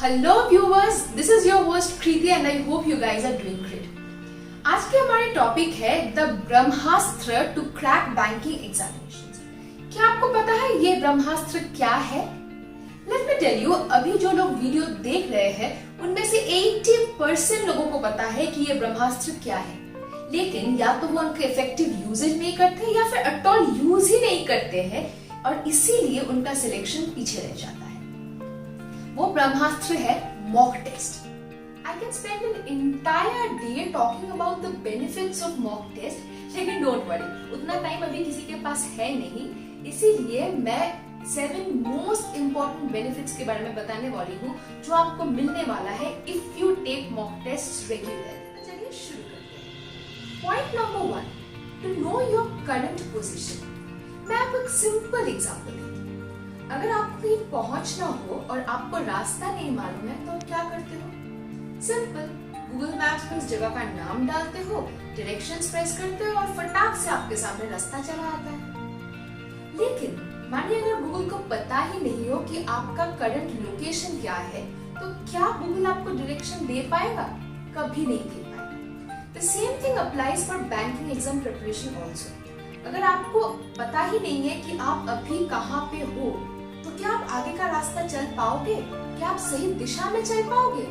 Hello viewers, this is your host Kriti and I hope you guys are doing great. आज के हमारे topic है the Brahmastra to crack banking examinations. क्या आपको पता है ये ब्रह्मास्त्र क्या है? लेट मी टेल यू, अभी जो लोग वीडियो देख रहे हैं उनमें से 80% लोगों को पता है कि ये ब्रह्मास्त्र क्या है, लेकिन या तो वो उनका इफेक्टिव यूजेज नहीं करते या फिर एट ऑल यूज ही नहीं करते हैं और इसीलिए उनका सिलेक्शन पीछे रह जाता है। वो ब्रह्मास्त्र है mock test. I can spend an entire day talking about the benefits of mock test, लेकिन don't worry, उतना टाइम अभी किसी के पास है नहीं, इसीलिए मैं 7 मोस्ट इम्पोर्टेंट बेनिफिट्स के बारे में बताने वाली हूँ जो आपको मिलने वाला है if you take mock test regularly. तो चलिए शुरू करते हैं। Point number 1, to know your current position. मैं आपको एक सिंपल एग्जांपल दूँ। अगर आपको कहीं पहुंचना हो और आपको रास्ता नहीं मालूम है तो आप क्या करते हो? सिंपल, गूगल मैप्स में उस जगह का नाम डालते हो, डायरेक्शंस प्रेस करते हो और फटाक से आपके सामने रास्ता चला आता है। लेकिन मानिए अगर गूगल को पता ही नहीं हो कि आपका करंट लोकेशन क्या है, तो क्या गूगल आपको डायरेक्शन दे पाएगा? कभी नहीं दे पाएगा। The same thing applies for banking exam preparation also. अगर आपको पता ही नहीं है कि आप अभी कहाँ पे हो, तो क्या आप आगे का रास्ता चल पाओगे? क्या आप सही दिशा में चल पाओगे?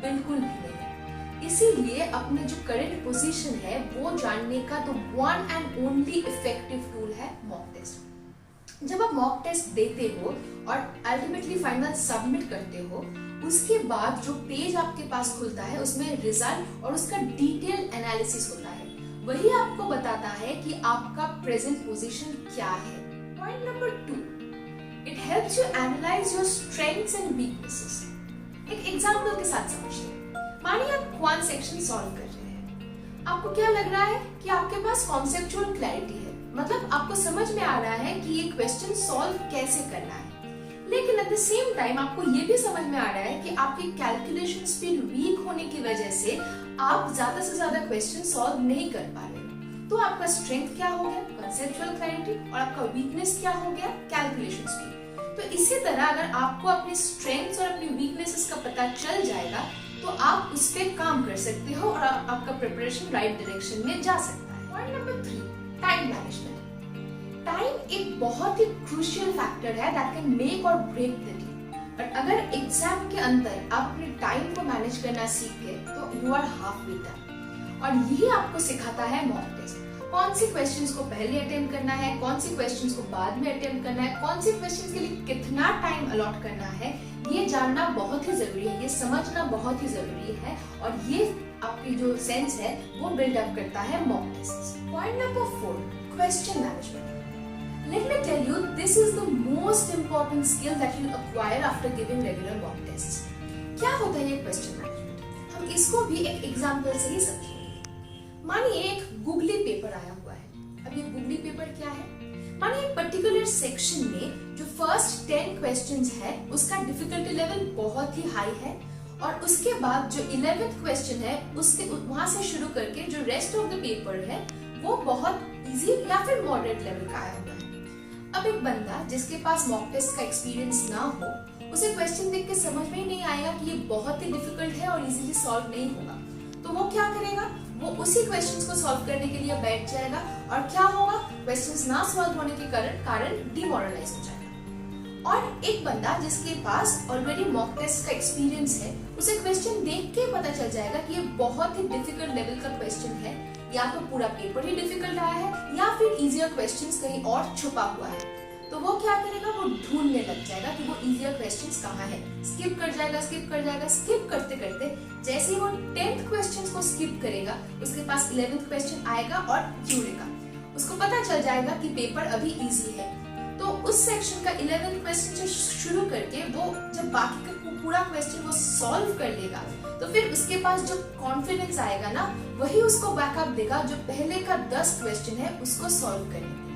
बिल्कुल भी नहीं। इसीलिए अपने जो करंट पोजीशन है वो जानने का तो one and only effective tool है मॉक टेस्ट। जब आप मॉक टेस्ट देते हो और अल्टीमेटली फाइनल सबमिट करते हो, उसके बाद जो पेज आपके पास खुलता है उसमें रिजल्ट और उसका डिटेल एनालिसिस होता है। वही आपको बताता है कि आपका प्रेजेंट पोजीशन क्या है। Point number 2, it helps you analyse your strengths and weaknesses. एक एग्जांपल के साथ समझिए। मानिए आप क्वांट सेक्शन सॉल्व कर रहे हैं। आपको क्या लग रहा है कि आपके पास कॉन्सेप्चुअल क्लैरिटी है, मतलब आपको समझ में आ रहा है कि ये क्वेश्चन सॉल्व कैसे करना है, लेकिन एट द सेम टाइम आपको ये भी समझ में आ रहा है कि आपकी कैलकुलेशन स्पीड वीक होने की वजह से आप ज्यादा से ज्यादा क्वेश्चन सॉल्व नहीं कर पा रहे। तो आपका स्ट्रेंथ क्या हो गया? Conceptual clarity. और आपका वीकनेस क्या हो गया? Calculation speed. तो इसी तरह अगर आपको अपने स्ट्रेंथ्स और अपनी वीकनेसेस का पता चल जाएगा तो आप उस पर काम कर सकते हो और आपका प्रिपरेशन राइट डायरेक्शन में जा सकता है। Point number 3, time management. Time एक बहुत ही क्रूशियल फैक्टर है दैट कैन मेक और ब्रेक द डे। बट अगर एग्जाम के अंदर आप अपने टाइम को मैनेज करना सीख गए तो you are half way done. और यही आपको सिखाता है मॉक टेस्ट। कौन सी क्वेश्चंस को पहले अटेम्प्ट करना है, कौन सी क्वेश्चंस को बाद में अटेम्प्ट करना है, कौन सी क्वेश्चंस के लिए कितना टाइम अलॉट करना है, ये जानना बहुत ही जरूरी है, ये समझना बहुत ही जरूरी है और ये आपकी जो सेंस है वो बिल्डअप करता है mock test. Point number 4, question management. Let me tell you, this is the most important skill that you acquire after giving regular mock test. क्या होता है ये क्वेश्चन मैनेजमेंट? हम इसको भी एक एग्जांपल से ही समझेंगे। मानिए एक गूगली पेपर आया हुआ है। अब ये गूगली पेपर क्या है? मानिए एक पर्टिकुलर सेक्शन में जो फर्स्ट 10 क्वेश्चंस है उसका डिफिकल्टी लेवल बहुत ही हाई है और उसके बाद जो 11th क्वेश्चन है उसके वहां से शुरू करके जो रेस्ट ऑफ द पेपर है वो बहुत इजी या फिर मॉडरेट लेवल का आया हुआ है। अब एक बंदा जिसके पास मॉक टेस्ट का एक्सपीरियंस ना हो, उसे क्वेश्चन देख के समझ में ही नहीं आएगा कि ये बहुत ही डिफिकल्ट है और इजीली सॉल्व नहीं होगा, तो वो क्या करेगा? वो उसी क्वेश्चंस को सॉल्व करने के लिए बैठ जाएगा और क्या होगा? क्वेश्चंस ना सॉल्व होने के कारण डिमोरलाइज हो जाएगा। और एक बंदा जिसके पास ऑलरेडी मॉक टेस्ट का एक्सपीरियंस है, उसे क्वेश्चन देख के पता चल जाएगा कि ये बहुत ही डिफिकल्ट लेवल का क्वेश्चन है, या तो पूरा पेपर ही डिफिकल्ट आया है या फिर इजियर क्वेश्चंस कहीं और छुपा हुआ है। तो वो क्या करेगा? वो ढूंढने लग जाएगा कि वो इजियर क्वेश्चंस कहाँ है, स्किप कर जाएगा। स्किप करते करते जैसे ही वो 10th क्वेश्चंस को स्किप करेगा, उसके पास 11th क्वेश्चन आएगा और जुड़ेगा। उसको पता चल जाएगा कि पेपर अभी इजी है, तो उस सेक्शन का 11th क्वेश्चन से शुरू करके वो जब बाकी का पूरा क्वेश्चन वो सॉल्व कर लेगा तो फिर उसके पास जो कॉन्फिडेंस आएगा ना, वही उसको बैकअप देगा जो पहले का 10 क्वेश्चन है उसको सॉल्व करने के लिए।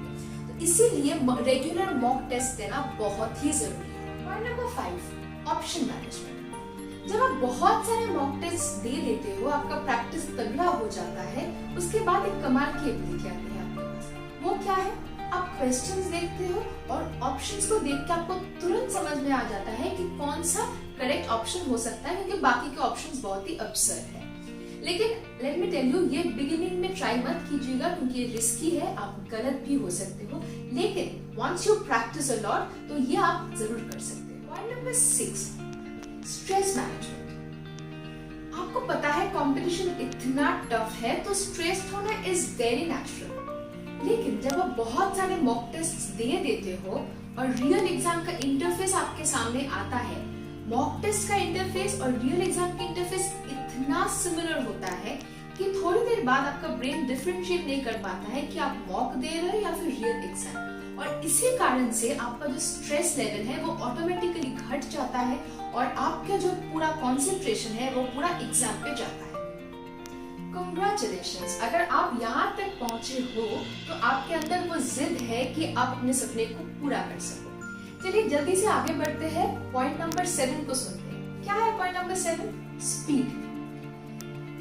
तो इसीलिए रेगुलर मॉक टेस्ट देना बहुत ही जरूरी है। Point number 5, option management. जब आप बहुत सारे मॉक टेस्ट दे देते हो, आपका प्रैक्टिस तगड़ा हो जाता है, उसके बाद एक कमाल की एबिलिटी आती है आपके पास। वो क्या है? आप क्वेश्चंस देखते हो और ऑप्शंस को देख के आपको तुरंत समझ में आ जाता है कि कौन सा करेक्ट ऑप्शन हो सकता है, क्योंकि बाकी के ऑप्शंस बहुत ही अब्सर्ड है। लेकिन लेट मी टेल यू, ये बिगिनिंग में ट्राई मत कीजिएगा क्योंकि ये रिस्की है, आप गलत भी हो सकते हो। लेकिन once you practice a lot तो ये आप जरूर कर सकते हो। Point number 6, stress management. आपको पता है कंपटीशन इतना टफ है तो स्ट्रेस होना इज वेरी नेचुरल। लेकिन जब आप बहुत सारे मॉक टेस्ट दे देते हो और रियल एग्जाम का इंटरफेस आपके सामने आता है, मॉक टेस्ट का इंटरफेस और रियल एग्जाम का इंटरफेस इतना सिमिलर होता है कि थोड़ी देर बाद आपका ब्रेन डिफरेंशिएट नहीं कर पाता है कि आप मॉक दे रहे हो या फिर रियल एग्जाम, और इसी कारण से आपका जो स्ट्रेस लेवल है वो ऑटोमेटिकली घट जाता है और आपका जो पूरा कंसंट्रेशन है वो पूरा एग्जाम पे जाता है। Congratulations! अगर आप यहाँ तक पहुंचे हो तो आपके अंदर वो जिद है कि आप अपने सपने को पूरा कर सको। चलिए जल्दी से आगे बढ़ते हैं, पॉइंट नंबर 7 को सुनते हैं। क्या है पॉइंट नंबर 7? स्पीड।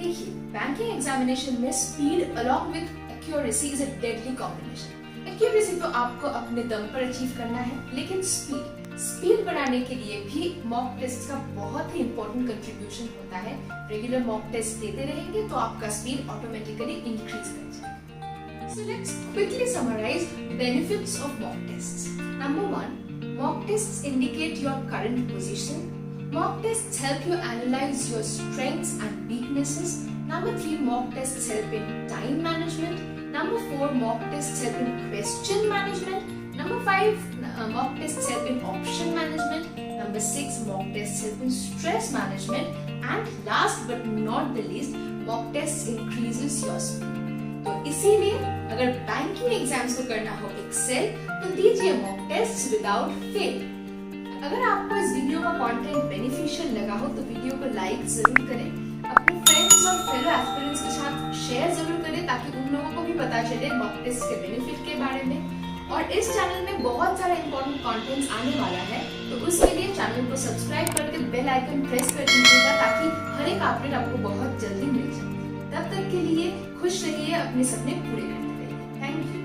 देखिए, बैंकिंग एग्जामिनेशन में speed along with accuracy is a deadly combination. Accuracy तो आपको अपने दम पर अचीव करना है, लेकिन स्पीड बढ़ाने के लिए भी मॉक टेस्ट का बहुत ही इंपॉर्टेंट कंट्रीब्यूशन होता है। रेगुलर मॉक टेस्ट देते रहेंगे तो आपका स्पीड ऑटोमेटिकली इंक्रीज कर जाएगा। So let's quickly summarize benefits of mock tests. Number 1, mock tests indicate your current position. Mock tests help you analyze your strengths and weaknesses. Number 3, mock tests help in time management. Number 4, mock tests help in question management. Number 5, mock tests help in option management. Number 6, mock tests help in stress management. And last but not the least, mock tests increases your speed. तो इसीलिए अगर banking exams को करना हो Excel तो दीजिए mock test without fail. अगर आपको इस वीडियो का कंटेंट बेनिफिशियल लगा हो तो वीडियो को लाइक जरूर करें, अपने फ्रेंड्स और फेलो एस्पिरेंट्स के साथ शेयर जरूर करें ताकि उन लोगों को भी पता चले मॉक टेस्ट के बेनिफिट के बारे में। और इस चैनल में बहुत सारा इंपॉर्टेंट कंटेंट्स आने वाला है, तो उसके लिए चैनल को सब्सक्राइब करके बेल आइकन प्रेस कर दीजिएगा ताकि हर एक अपडेट आपको बहुत जल्दी मिल जाए। तब तक के लिए खुश रहिए, अपने सपने पूरे करते रहिए। Thank you.